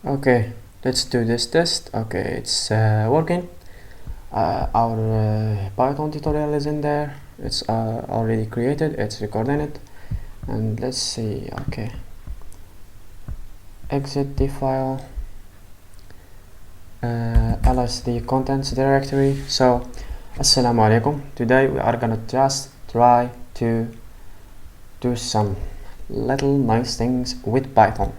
Okay, let's do this test. Okay, it's working. Our Python tutorial is in there. It's already created. It's recording it, and let's see. Okay, exit the file, ls the contents directory. So, assalamu alaikum. Today we are gonna just try to do some little nice things with Python.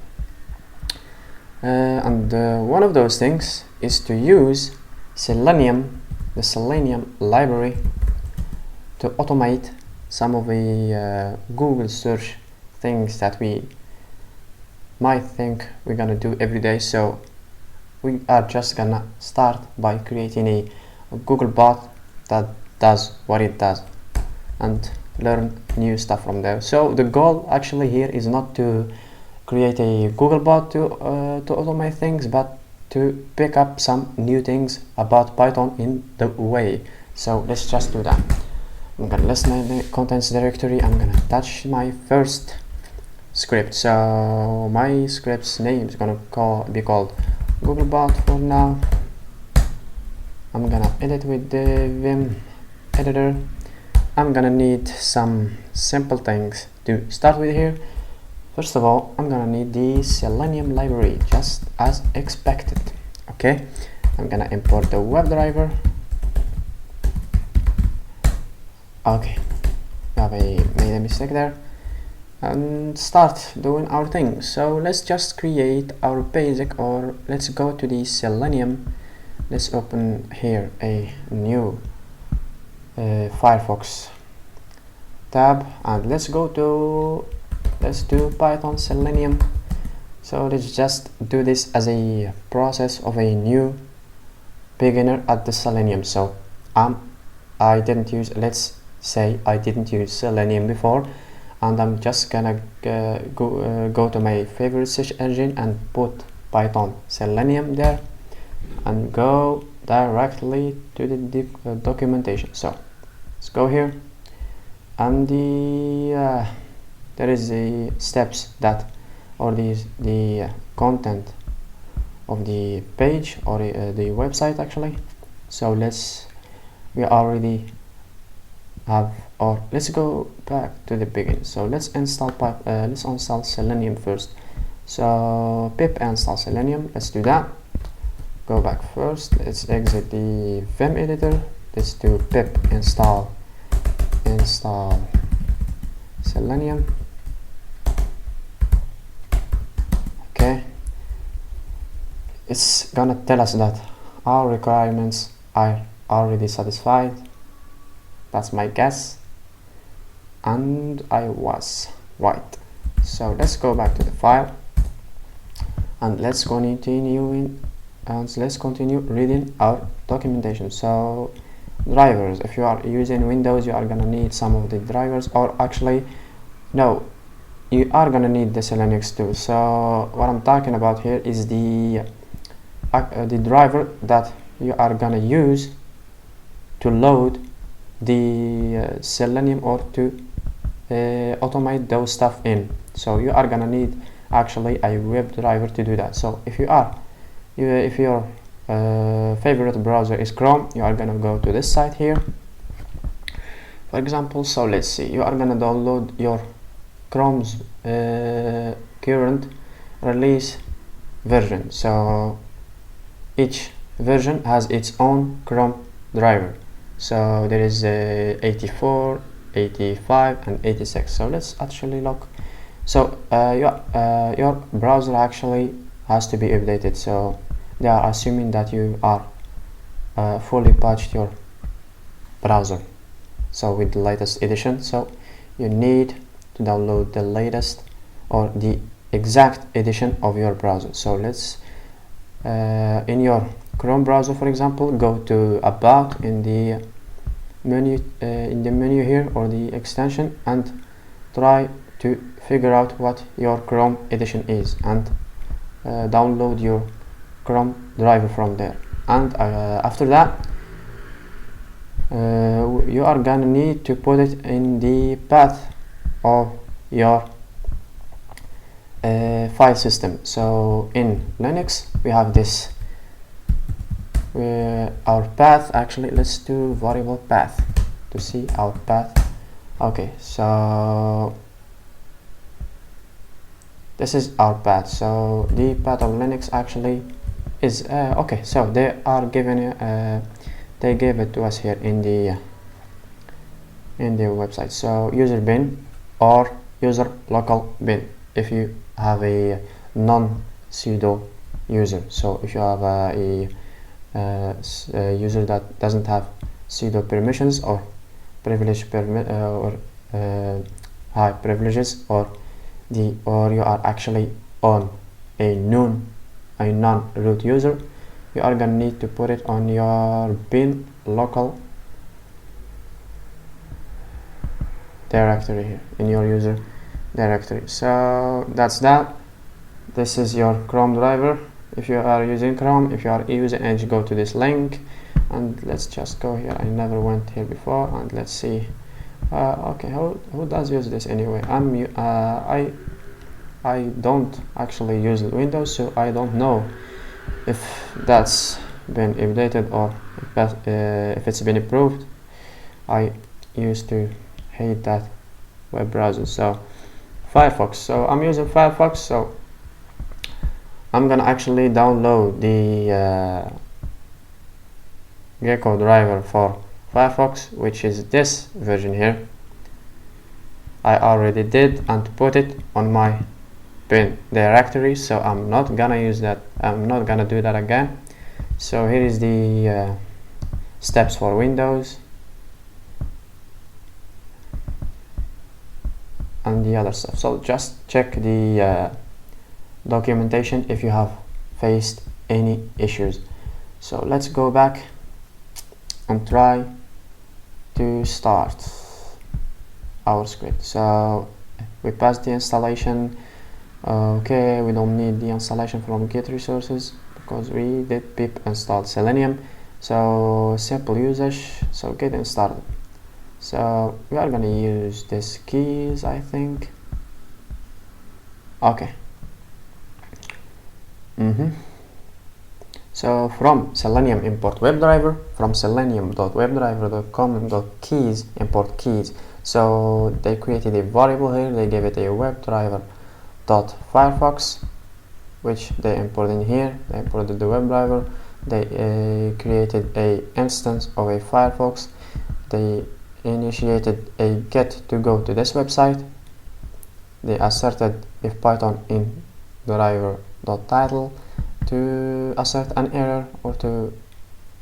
And one of those things is to use Selenium, the Selenium library, to automate some of the Google search things that we might think we're gonna do every day. So we are just gonna start by creating a GoogleBot that does what it does and learn new stuff from there. So the goal actually here is not to create a GoogleBot to automate things, but to pick up some new things about Python in the way. So let's just do that. I'm gonna list my contents directory. I'm gonna attach my first script. So my script's name is gonna be called GoogleBot for now. I'm gonna edit with the Vim editor. I'm gonna need some simple things to start with here. First of all, I'm gonna need the Selenium library, just as expected. Okay, I'm gonna import the WebDriver. Okay, made a mistake there, and start doing our thing. So let's just create our basic, or let's go to the Selenium. Let's open here a new Firefox tab, and let's do Python Selenium. So let's just do this as a process of a new beginner at the Selenium. So let's say I didn't use Selenium before, and I'm just gonna go to my favorite search engine and put Python Selenium there and go directly to the documentation. So let's go here, and there is the steps that, or the content of the page, or the website actually. So we already have, or let's go back to the beginning. So let's install Selenium first. So pip install Selenium. Let's do that. Go back first. Let's exit the Vim editor. Let's do pip install Selenium. Okay, it's gonna tell us that our requirements are already satisfied. That's my guess, and I was right. So let's go back to the file, and let's continue reading our documentation. So drivers, if you are using Windows, you are gonna need some of the drivers, or actually no, you are gonna need the Selenium too. So what I'm talking about here is the driver that you are gonna use to load the Selenium, or to automate those stuff in. So you are gonna need actually a web driver to do that. So if your favorite browser is Chrome, you are gonna go to this site here, for example. So let's see, you are gonna download your Chrome's current release version. So each version has its own Chrome driver. So there is 84, 85 and 86. So let's actually look. So your browser actually has to be updated. So they are assuming that you are fully patched your browser, so with the latest edition. So you need to download the latest, or the exact edition of your browser. So let's in your Chrome browser, for example, go to About in the menu here, or the extension, and try to figure out what your Chrome edition is, and download your Chrome driver from there. And after that, you are gonna need to put it in the path of your file system. So in Linux we have this our path. Actually, let's do variable path to see our path. Okay, so this is our path. So the path of Linux actually is okay, so they are given they gave it to us here in the website. So user bin or user local bin if you have a non-sudo user. So if you have a user that doesn't have sudo permissions or privilege high privileges, or you are actually on a non-root user, you are gonna need to put it on your bin local directory here in your user directory. So that's that. This is your Chrome driver if you are using Chrome. If you are using Edge, go to this link, and let's just go here. I never went here before, and let's see. Okay, who does use this anyway? I don't actually use Windows, so I don't know if that's been updated or if it's been improved. I used to hate that web browser. So Firefox, so I'm using Firefox, so I'm gonna actually download the Gecko driver for Firefox, which is this version here. I already did and put it on my bin directory, so I'm not gonna use that. I'm not gonna do that again. So here is the steps for Windows and the other stuff. So just check the documentation if you have faced any issues. So let's go back and try to start our script. So we passed the installation. Okay, we don't need the installation from git resources because we did pip install Selenium. So simple usage, so getting started. So we are gonna use these keys, I think. Okay. So from Selenium import WebDriver, from selenium.webdriver.com.keys import keys. So they created a variable here, they gave it a WebDriver.Firefox, which they imported in here. They imported the WebDriver, they created a instance of a Firefox, they initiated a get to go to this website, they asserted if Python in driver.title to assert an error or to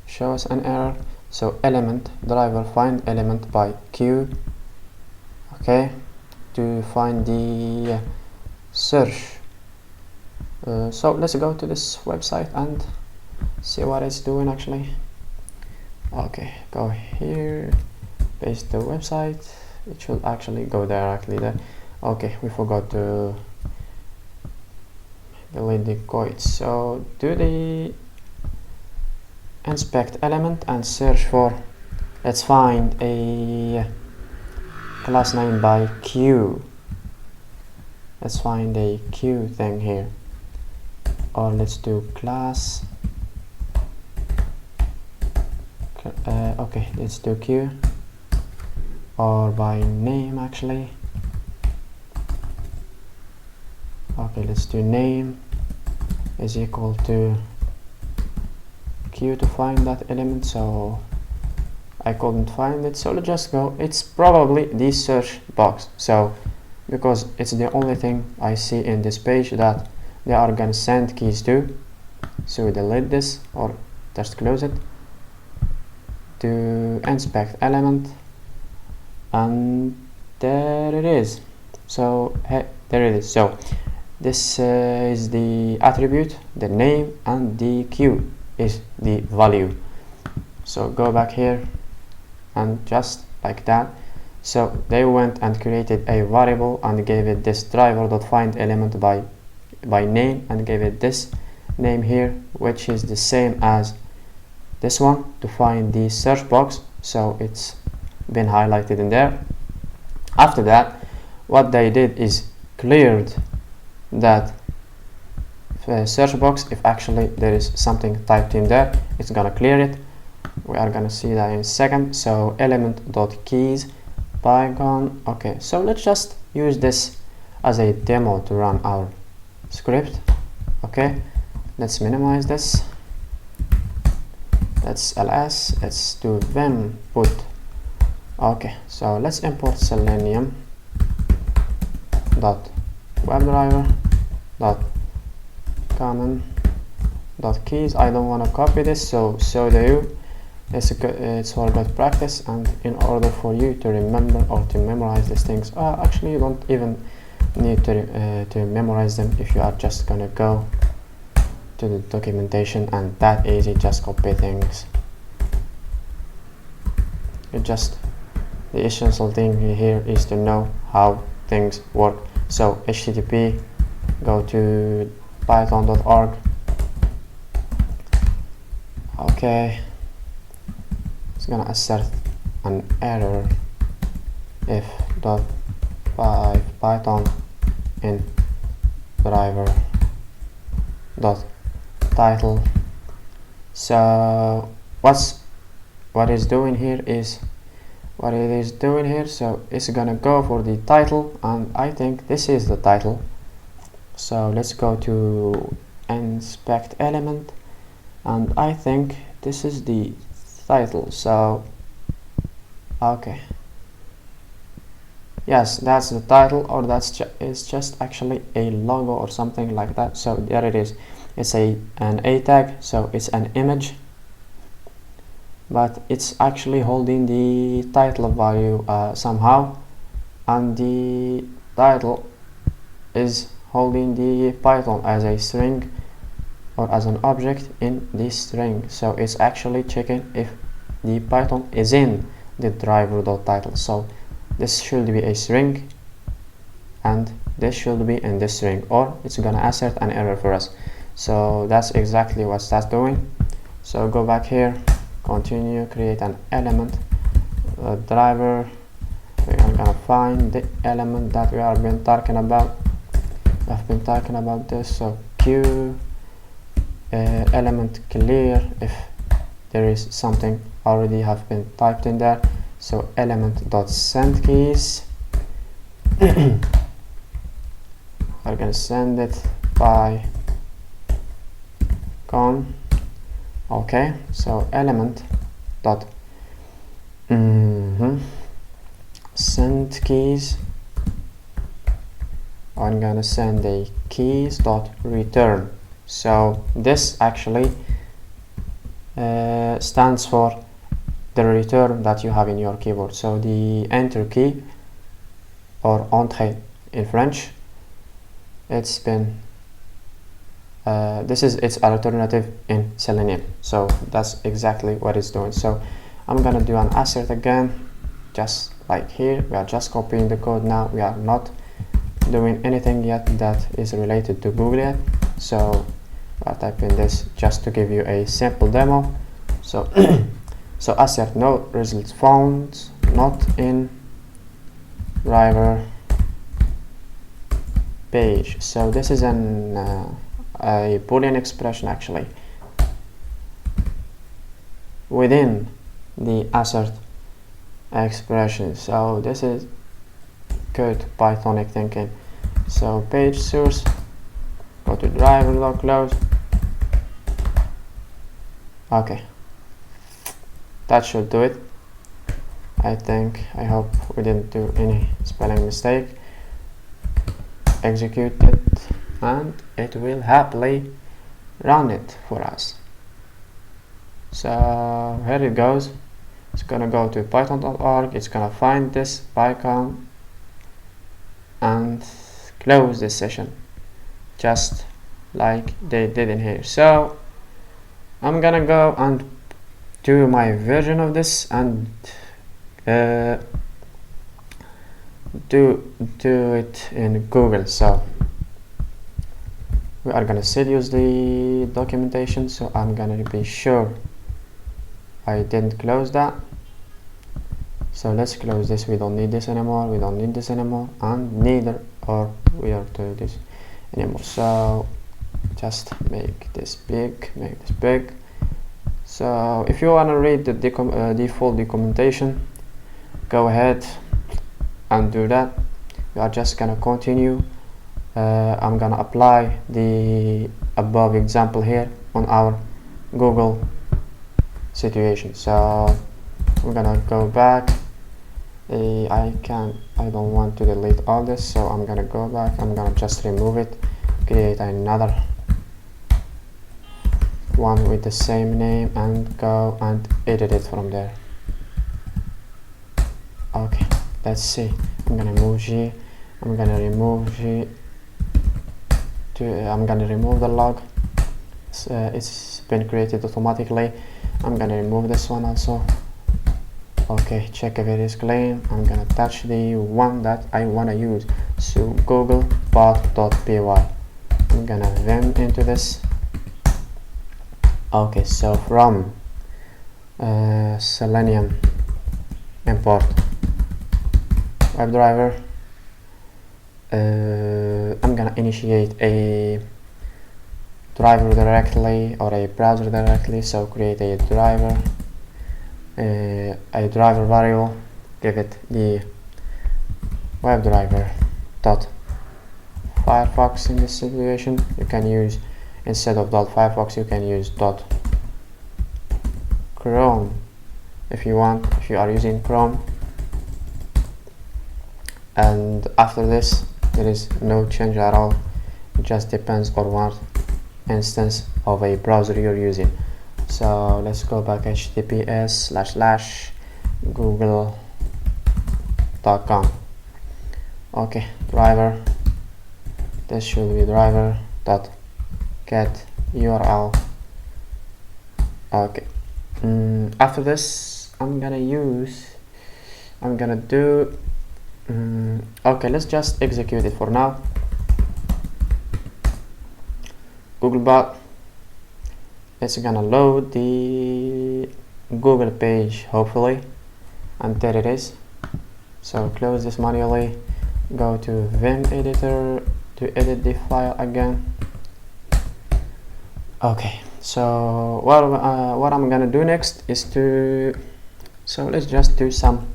show us an error. So element driver find element by q, okay, to find the search. So let's go to this website and see what it's doing actually. Okay, go here, paste the website, it should actually go directly there. Okay, we forgot to delete the quotes. So do the inspect element and search for, let's find a class name by q. Let's find a q thing here, or let's do class. Okay, let's do q, or by name actually. Okay, let's do name is equal to q to find that element. So I couldn't find it, so let's just go. It's probably the search box, so because it's the only thing I see in this page that they are gonna send keys to. So we delete this or just close it. To inspect element, and there it is. So hey, there it is. So this is the attribute, the name, and the q is the value. So go back here and just like that. So they went and created a variable and gave it this driver.find element by name, and gave it this name here, which is the same as this one to find the search box. So it's been highlighted in there. After that, what they did is cleared that search box. If actually there is something typed in there, it's gonna clear it. We are gonna see that in a second. So element.keys Python. Okay, so let's just use this as a demo to run our script. Okay, let's minimize this. Let's ls, let's do vim put. Okay, so let's import Selenium dot WebDriver dot common dot keys. I don't want to copy this, so do you. It's all good practice, and in order for you to remember or to memorize these things, actually you don't even need to memorize them. If you are just gonna go to the documentation and that easy, just copy things. The essential thing here is to know how things work. So http, go to python.org. Okay, it's gonna assert an error if .python in driver dot title. So what it is doing here, so it's gonna go for the title, and I think this is the title. So let's go to inspect element, and I think this is the title. So okay, yes, that's the title, or it's just actually a logo or something like that. So there it is. It's an a tag, so it's an image, but it's actually holding the title value somehow, and the title is holding the Python as a string or as an object in this string. So it's actually checking if the Python is in the driver.title. So this should be a string and this should be in this string, or it's gonna assert an error for us. So that's exactly what that's doing. So go back here, continue, create an element driver. We are gonna find the element that we have been talking about. I've been talking about this. So q element clear if there is something already have been typed in there. So element dot send keys. We're gonna send it by con. Okay, so element dot send keys. I'm gonna send a keys dot return. So this actually stands for the return that you have in your keyboard. So the enter key, or entrée in French, it's been this is its alternative in Selenium. So that's exactly what it's doing. So I'm gonna do an assert again, just like here. We are just copying the code now. We are not doing anything yet that is related to Google yet. So I'll type in this just to give you a simple demo. So so assert no results found, not in driver page. So this is an a Boolean expression actually within the assert expression. So this is good Pythonic thinking. So page source, go to driver.close. Okay, that should do it. I hope we didn't do any spelling mistake. Execute it and it will happily run it for us. So here it goes. It's gonna go to python.org. It's gonna find this Python and close this session just like they did in here. So I'm gonna go and do my version of this and do it in Google. So we are gonna still use the documentation, so I'm gonna be sure I didn't close that. So let's close this. We don't need this anymore, and neither are we are to this. anymore. So just make this big. So if you want to read the default documentation, go ahead and do that. We are just gonna continue. I'm gonna apply the above example here on our Google situation. So I'm gonna go back. I don't want to delete all this, so I'm gonna go back. I'm gonna just remove it, create another one with the same name, and go and edit it from there. Okay, let's see. I'm gonna move G. I'm gonna remove G. I'm gonna remove the log. It's been created automatically. I'm gonna remove this one also. Okay, check if it is clean. I'm gonna touch the one that I wanna use. So GoogleBot.py. I'm gonna vim into this. Okay, so from Selenium import WebDriver. I'm gonna initiate a driver directly or a browser directly. So create a driver variable, give it the WebDriver dot Firefox. In this situation, you can use, instead of .firefox, you can use .chrome if you want, if you are using Chrome. And after this, there is no change at all. It just depends on what instance of a browser you're using. So let's go back, https://google.com. okay, driver, this should be driver dot get URL. Okay, after this I'm gonna do okay, let's just execute it for now. GoogleBot, it's gonna load the Google page, hopefully, and there it is. So close this manually, go to Vim editor to edit the file again. Okay, so what I'm gonna do next is let's just do some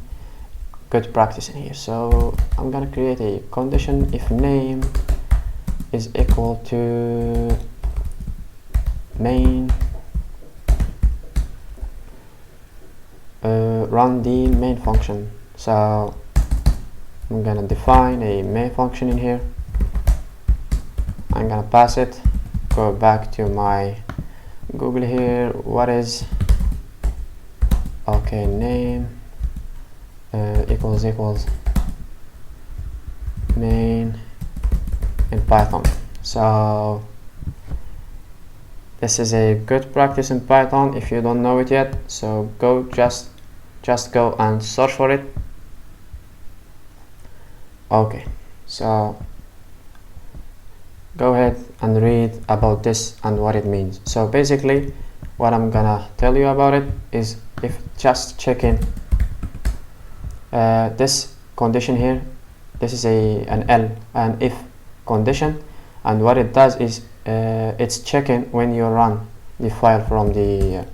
good practice in here. So I'm gonna create a condition if name is equal to main, run the main function. So I'm gonna define a main function in here. I'm gonna pass it, go back to my Google here. What is okay, name equals main in Python. So this is a good practice in Python if you don't know it yet. So go just go and search for it. Okay, so go ahead and read about this and what it means. So basically what I'm gonna tell you about it is if just checking this condition here. This is an if condition, and what it does is it's checking when you run the file from the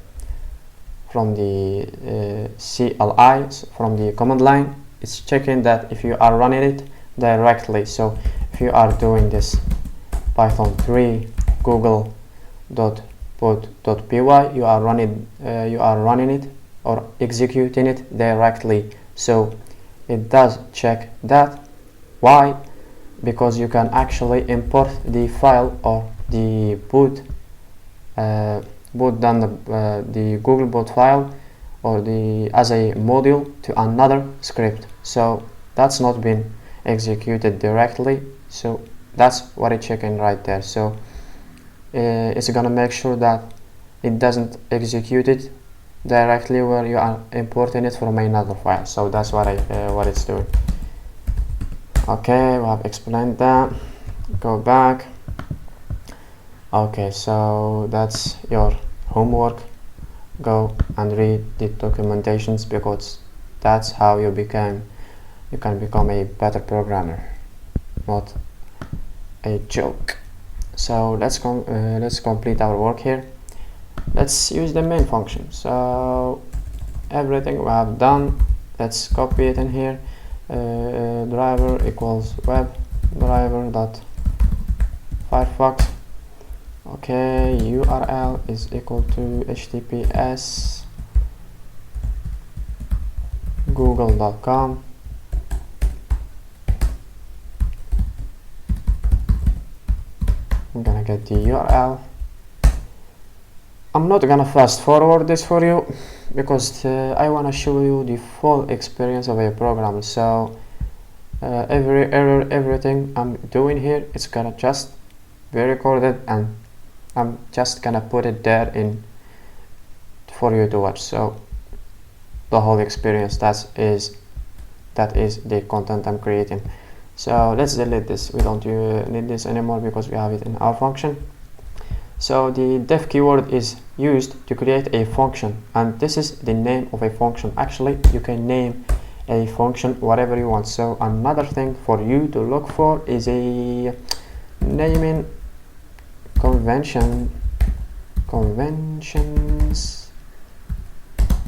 CLI, from the command line. It's checking that if you are running it directly. So if you are doing this Python 3 google.bot.py, you are running it or executing it directly. So it does check that. Why? Because you can actually import the file or the boot down the GoogleBot file or as a module to another script. So that's not been executed directly. So that's what it's checking right there. So it's gonna make sure that it doesn't execute it directly where you are importing it from another file. So that's what it's doing. Okay, we have explained that. Go back. Okay, so that's your homework. Go and read the documentations, because that's how you can become a better programmer. Not a joke. So let's complete our work here. Let's use the main function. So everything we have done, let's copy it in here. Driver equals web driver dot Firefox. Okay, URL is equal to https google.com. I'm gonna get the URL. I'm not gonna fast forward this for you because I wanna show you the full experience of a program. So every error, everything I'm doing here, it's gonna just be recorded, and I'm just gonna put it there in for you to watch. So the whole experience, that is the content I'm creating. So let's delete this. We don't need this anymore because we have it in our function. So the def keyword is used to create a function, and this is the name of a function. Actually, you can name a function whatever you want. So another thing for you to look for is a naming conventions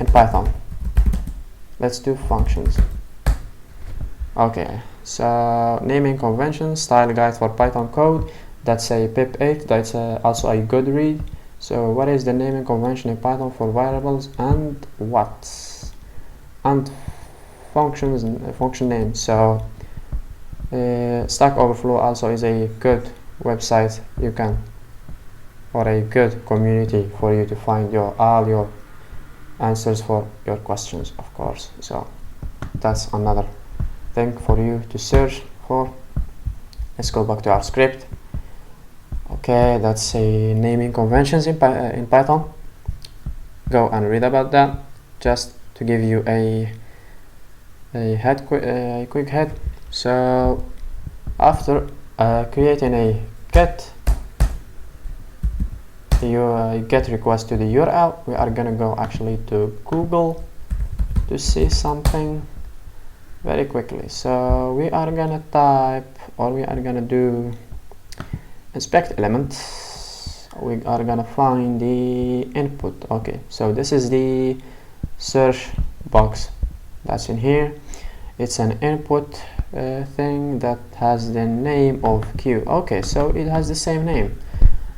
in Python. Let's do functions. Okay, so naming conventions, style guide for Python code. That's a pip 8. That's also a good read. So what is the naming convention in Python for variables and what? And functions and function names. So Stack Overflow also is a good website you can, or a good community for you to find all your answers for your questions, of course. So that's another thing for you to search for. Let's go back to our script. Okay, that's a naming conventions in Python. Go and read about that. Just to give you a quick head. So after creating a get request to the URL, we are gonna go actually to Google to see something very quickly. So we are gonna type, or we are gonna do inspect element. We are gonna find the input. Okay, so this is the search box that's in here. It's an input thing that has the name of Q. Okay, so it has the same name.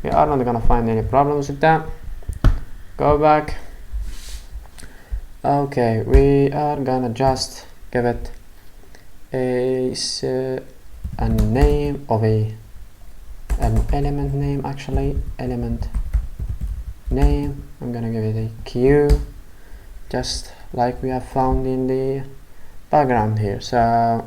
We are not gonna find any problems with that. Go back. Okay, we are gonna just give it a name of an element name. Actually, element name. I'm gonna give it a Q, just like we have found in the background here. So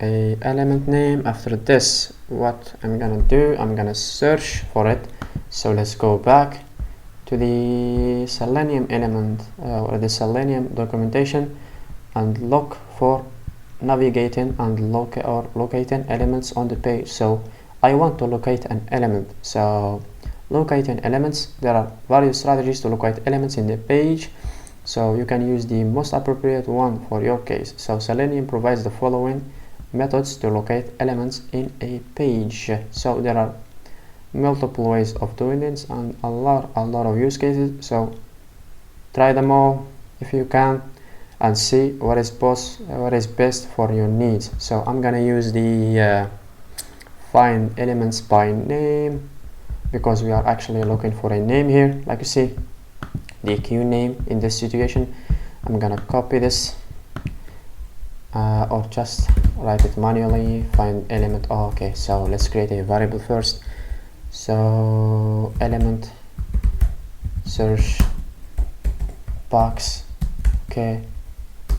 a element name. After this, what I'm gonna do, I'm gonna search for it. So let's go back to the Selenium element or the Selenium documentation and look for navigating and locating elements on the page. So I want to locate an element. So locating elements, there are various strategies to locate elements in the page. So you can use the most appropriate one for your case. So Selenium provides the following methods to locate elements in a page. So there are multiple ways of doing this and a lot of use cases. So try them all if you can and see what is best for your needs. So I'm gonna use the find elements by name because we are actually looking for a name here. Like you see, the Q name in this situation. I'm gonna copy this or just write it manually. Find element. Oh, okay, so let's create a variable first. So element search box. Okay,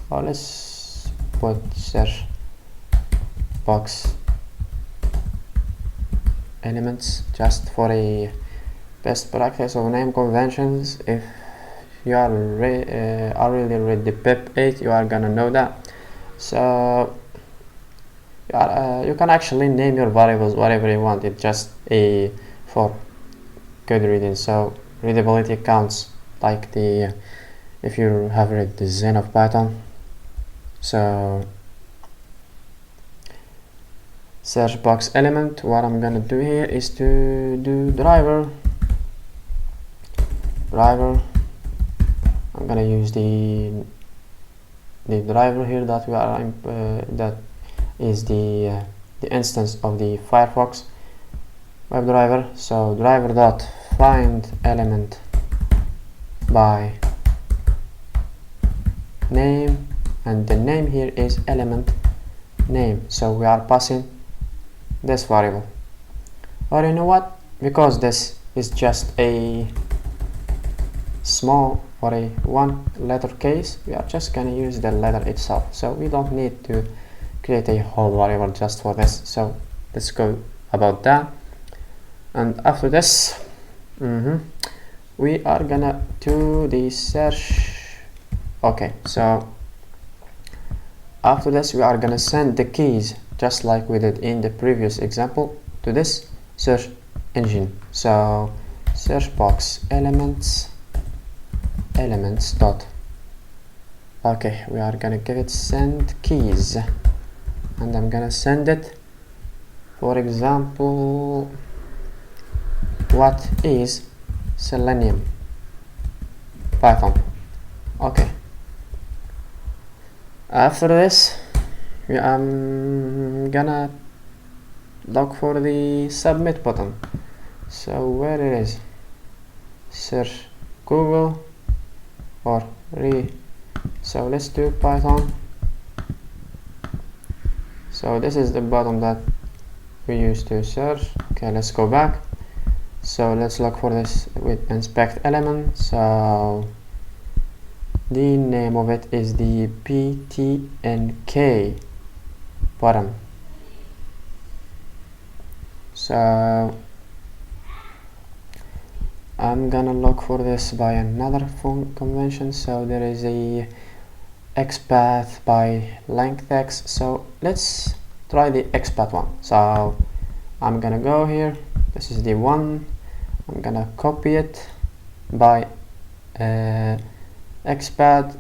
well, let's put search box elements just for a best practice of name conventions. If you are already read the pip 8, you are gonna know that. So you can actually name your variables whatever you want. It's just a for good reading. So readability counts, like the if you have read the Zen of Python. So search box element. What I'm gonna do here is to do driver. I'm gonna use the driver here that we are that is the instance of the Firefox WebDriver. So driver dot find element by name, and the name here is element name, so we are passing this variable. Or you know what, because this is just a small or a one letter case, we are just gonna use the letter itself, so we don't need to create a whole variable just for this. So let's go about that. And after this we are gonna do the search. Okay, so after this we are gonna send the keys just like we did in the previous example to this search engine. So search box elements dot, okay, we are gonna give it send keys, and I'm gonna send it, for example, what is Selenium Python. Okay, after this we am gonna look for the submit button. So where it is, search Google or so let's do Python. So this is the button that we used to search. Okay, let's go back. So let's look for this with inspect element. So the name of it is the PTNK button. So I'm gonna look for this by another convention. So there is a XPath by lengthx. So let's try the XPath one. So I'm gonna go here, this is the one, I'm gonna copy it by XPath.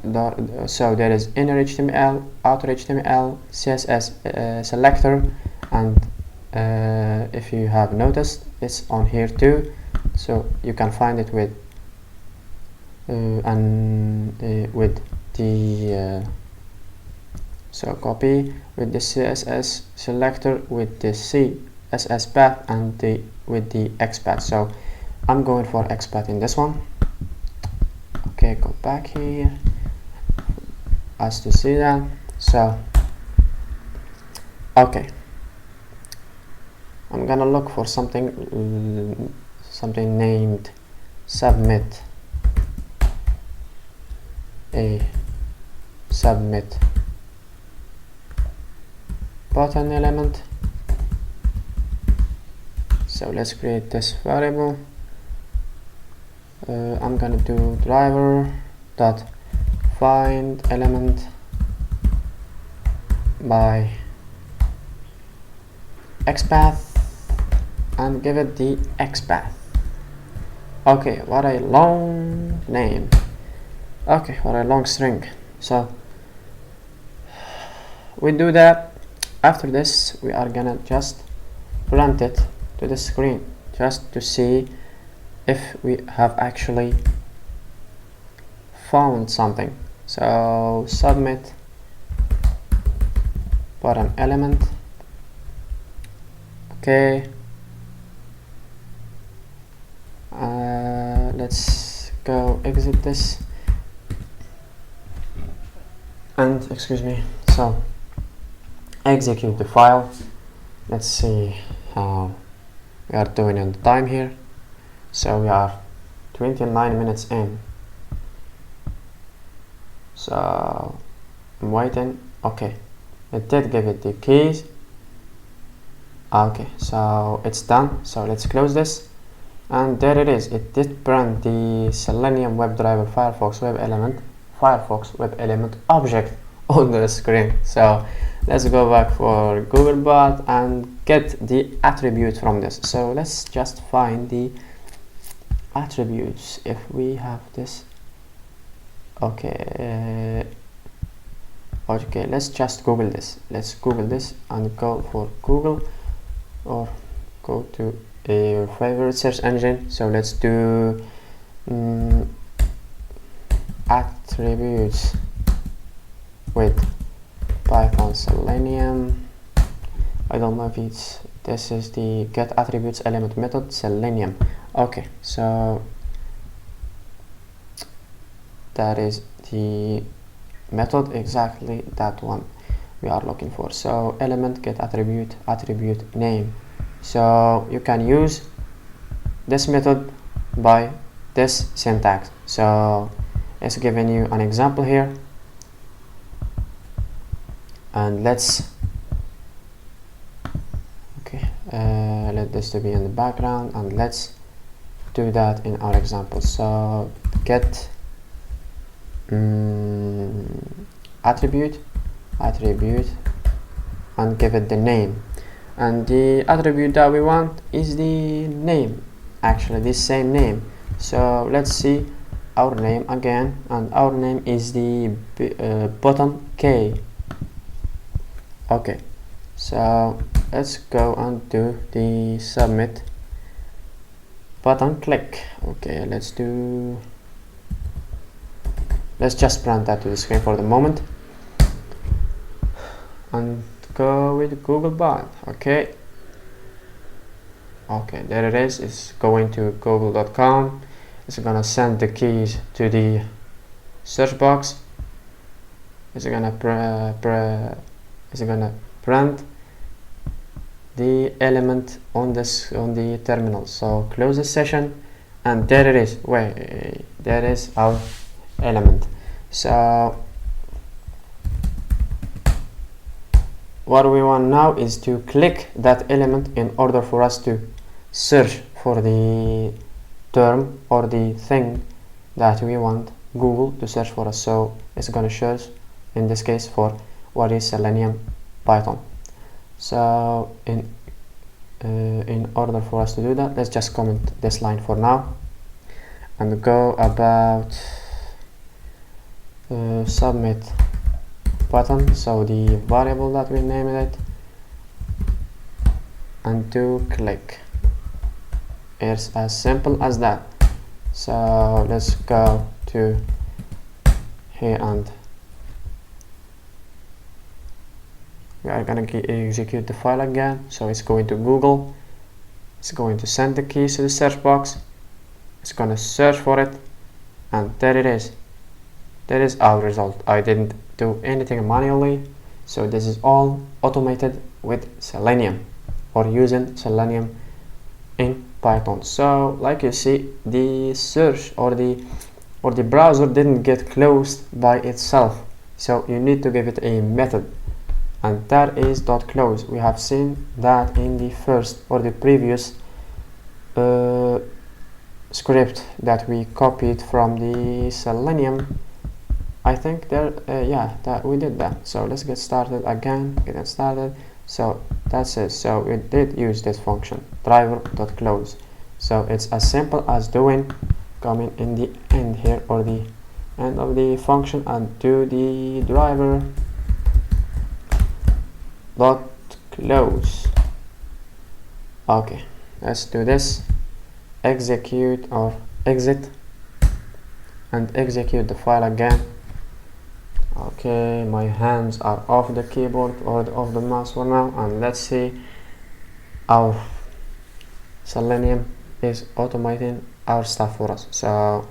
So there is inner HTML, outer HTML, CSS selector, and if you have noticed, it's on here too, so you can find it with the so copy with the CSS selector, with the CSS path, and with the XPath. So I'm going for XPath in this one. Okay, go back here as to see that. So okay, I'm gonna look for something named submit, a submit button element. So let's create this variable. I'm gonna do driver dot find element by XPath and give it the XPath. Okay, what a long name. Okay, what a long string. So we do that. After this we are gonna just print it to the screen just to see if we have actually found something. So submit button element. Okay, let's go exit this and excuse me, so execute the file. Let's see how we are doing on the time here. So we are 29 minutes in, so I'm waiting. Okay, it did give it the keys. Okay, so it's done. So let's close this, and there it is. It did print the Selenium WebDriver Firefox Web Element object on the screen. So let's go back for GoogleBot and get the attribute from this. So let's just find the attributes if we have this. Okay, okay, let's just Google this. Let's Google this and go for Google. or go to your favorite search engine. So let's do attributes with Python Selenium. I don't know if this is the get attributes element method Selenium. Okay, so that is the method, exactly that one we are looking for. So element get attribute name. So you can use this method by this syntax. So it's giving you an example here, and let's let this to be in the background, and let's do that in our example. So get attribute and give it the name, and the attribute that we want is the name, actually this same name. So let's see our name again, and our name is the button K. Okay, so let's go and do the submit button click. Okay, let's just print that to the screen for the moment and go with GoogleBot. Okay, there it is. It's going to google.com. It's gonna send the keys to the search box. It's gonna print the element on the terminal. So close the session, and there it is. There is our element. So what we want now is to click that element in order for us to search for the term or the thing that we want Google to search for us. So it's going to search in this case for what is Selenium Python. So in order for us to do that, let's just comment this line for now and go about submit button, so the variable that we named it, and do click. It's as simple as that. So let's go to here, and we are going to execute the file again. So it's going to Google, it's going to send the keys to the search box, it's going to search for it, and there it is. That is our result. I didn't do anything manually, so this is all automated with Selenium or using Selenium in Python. So like you see, the search or the browser didn't get closed by itself, so you need to give it a method, and that is .close. We have seen that in the first or the previous script that we copied from the Selenium. I think there that we did that. So let's get started again, getting started. So that's it. So we did use this function driver.close. So it's as simple as coming in the end here, or the end of the function, and do the driver.close. Okay, let's do this. Execute or exit and execute the file again. Okay, my hands are off the keyboard or off the mouse for now, and let's see, our Selenium is automating our stuff for us. So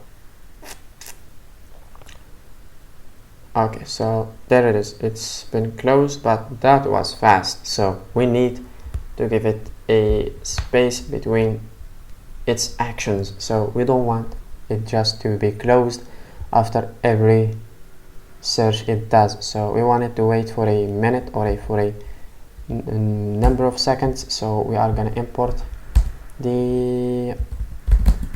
okay, so there it is. It's been closed, but that was fast. So we need to give it a space between its actions. So we don't want it just to be closed after every search it does. So we want it to wait for a minute or for a number of seconds. So we are going to import the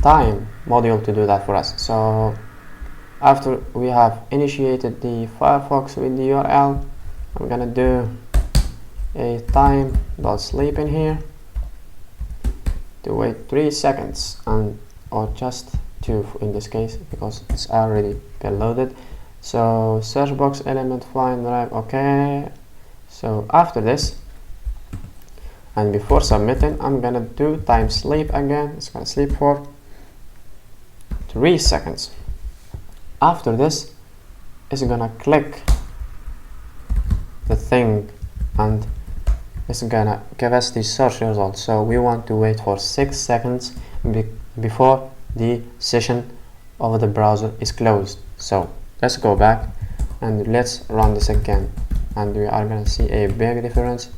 time module to do that for us. So after we have initiated the Firefox with the URL, I'm gonna do a time.sleep in here to wait 3 seconds, and or just 2 in this case because it's already been loaded. So search box element find drive. Okay, so after this and before submitting I'm gonna do time sleep again. It's gonna sleep for 3 seconds. After this it's gonna click the thing and it's gonna give us the search result. So we want to wait for 6 seconds before the session of the browser is closed. So let's go back and let's run this again, and we are gonna see a big difference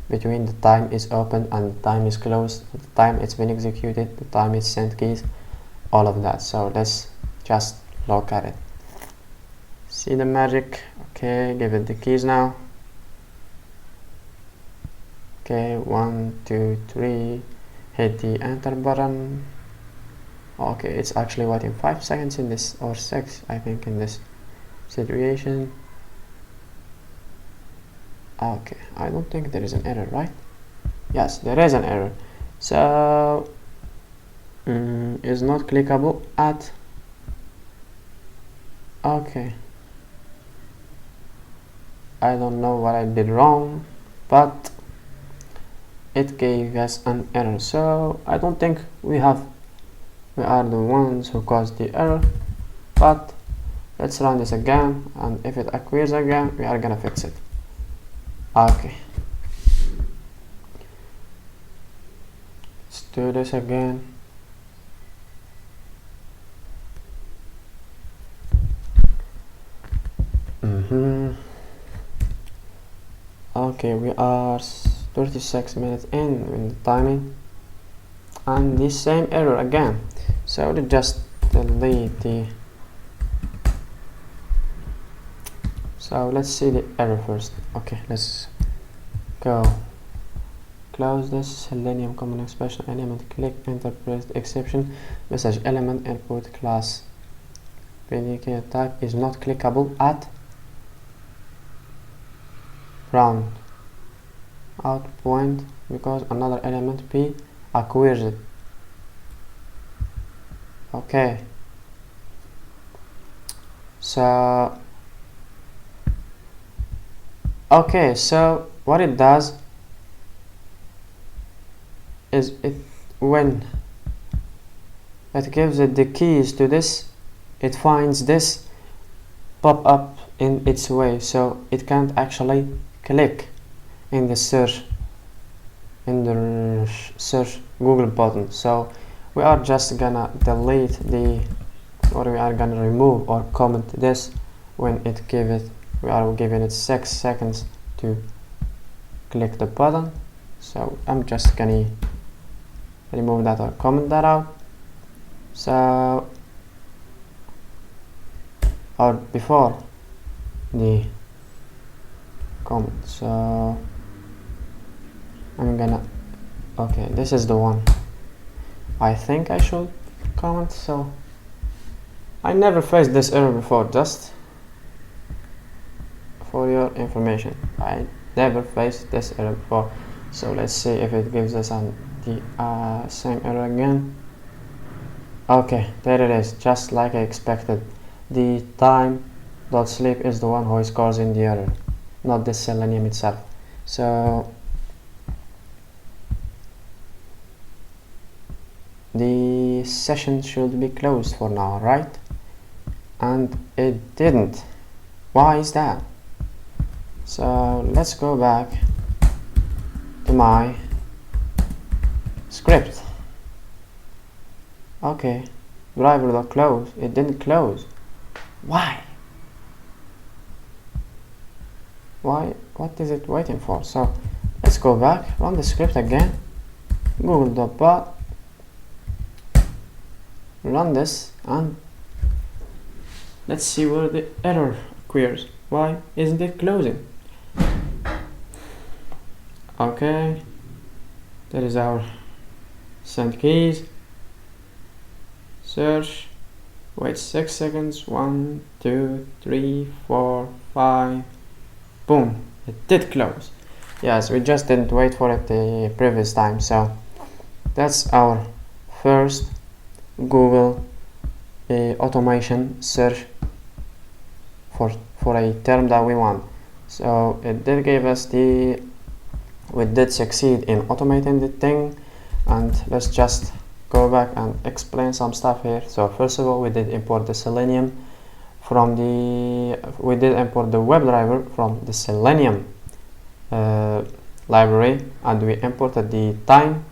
between the time is open and the time is closed, the time it's been executed, the time it's sent keys, all of that. So let's just look at it, see the magic. Okay, give it the keys now. Okay, 1 2 3, hit the enter button. Okay, it's actually waiting 5 seconds in this, or 6 I think, in this situation. Okay, I don't think there is an error, right? Yes, there is an error. So is not clickable at. Okay, I don't know what I did wrong, but it gave us an error. So I don't think we are the ones who caused the error, but let's run this again, and if it occurs again we are gonna fix it. Okay, let's do this again. Okay, we are 36 minutes in the timing, and the same error again. So let's just delete the. So let's see the error first. Okay, let's go close this. Selenium common expression element, click enter, press the exception message element input class PDK type is not clickable at round out point because another element P acquires it. Okay, so what it does is when it gives it the keys to this, it finds this pop up in its way, so it can't actually click in the search Google button. So we are just gonna delete we are gonna remove or comment this when we are giving it 6 seconds to click the button. So I'm just gonna remove that or comment that out. So or before the comment, so I'm gonna, okay, this is the one I think I should comment. So I never faced this error before, just for your information, I never faced this error before. So let's see if it gives us the same error again. Okay, there it is, just like I expected. The time.sleep is the one who is causing the error, not the Selenium itself. So the session should be closed for now, right? And it didn't. Why is that? So let's go back to my script. Okay, driver.close, it didn't close. Why? What is it waiting for? So let's go back, run the script again, google.bot, run this, and let's see where the error occurs. Why isn't it closing? Okay, that is our send keys, search, wait 6 seconds, 1 2 3 4 5, boom, it did close. Yes, we just didn't wait for it the previous time. So that's our first Google automation search for a term that we want. So it did give us the we did succeed in automating the thing, and let's just go back and explain some stuff here. So first of all, we did import the Selenium from the WebDriver from the Selenium library, and we imported the time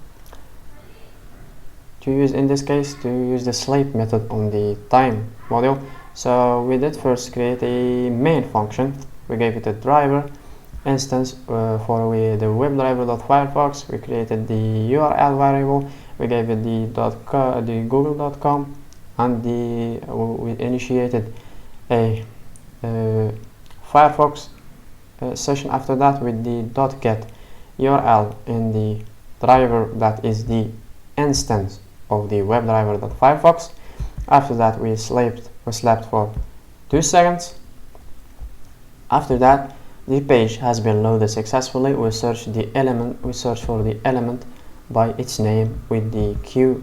to use, in this case, to use the sleep method on the time module. So we did first create a main function. We gave it a driver instance for the WebDriver.Firefox. We created the URL variable. We gave it the google.com, and we initiated a Firefox session after that with the .get URL in the driver that is the instance of the WebDriver.Firefox. After that, we slept for 2 seconds. After that, the page has been loaded successfully. We search for the element by its name with the Q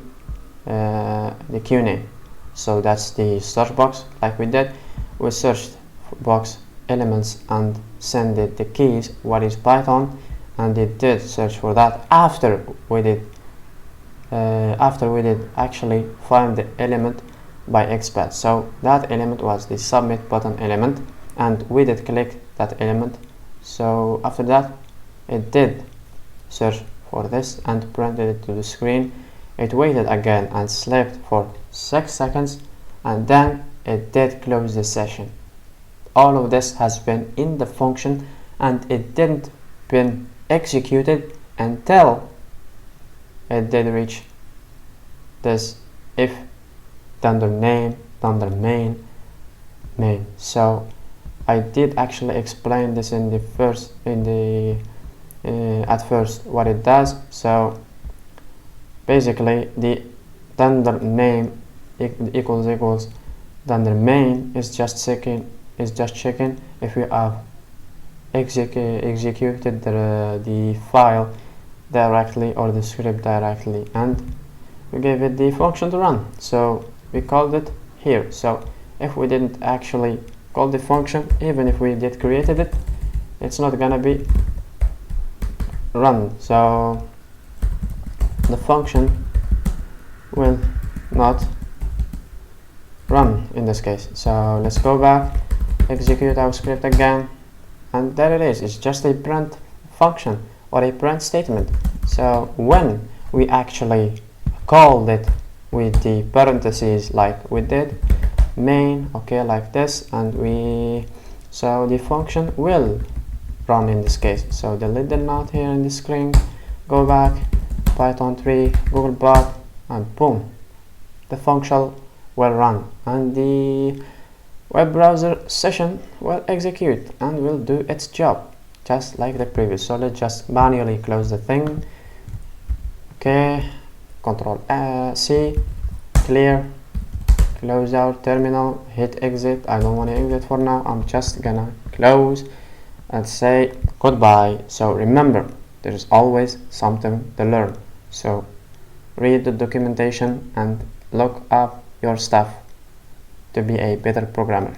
name. So that's the search box, like we did. We searched box elements and send it the keys, what is Python, and it did search for that after we did actually find the element by XPath. So that element was the submit button element, and we did click that element. So after that, it did search for this and printed it to the screen. It waited again and slept for 6 seconds, and then it did close the session. All of this has been in the function, and it didn't been executed until it did reach this if thunder name thunder main. So I did actually explain this in the at first what it does. So basically, the thunder name equals thunder main is just checking if we have executed the file directly or the script directly, and we gave it the function to run. So we called it here. So if we didn't actually call the function, even if we did created it, it's not gonna be run. So the function will not run in this case. So let's go back, execute our script again, and there it is. It's just a print function or a print statement. So when we actually called it with the parentheses like we did main, okay, like this, and so the function will run in this case. So delete the note here in the screen, go back, Python 3, GoogleBot, and boom, the function will run, and the web browser session will execute and will do its job just like the previous. So let's just manually close the thing. Okay, Control C, clear, close our terminal, hit exit. I don't want to exit for now. I'm just gonna close and say goodbye. So remember, there is always something to learn. So read the documentation and look up your stuff to be a better programmer.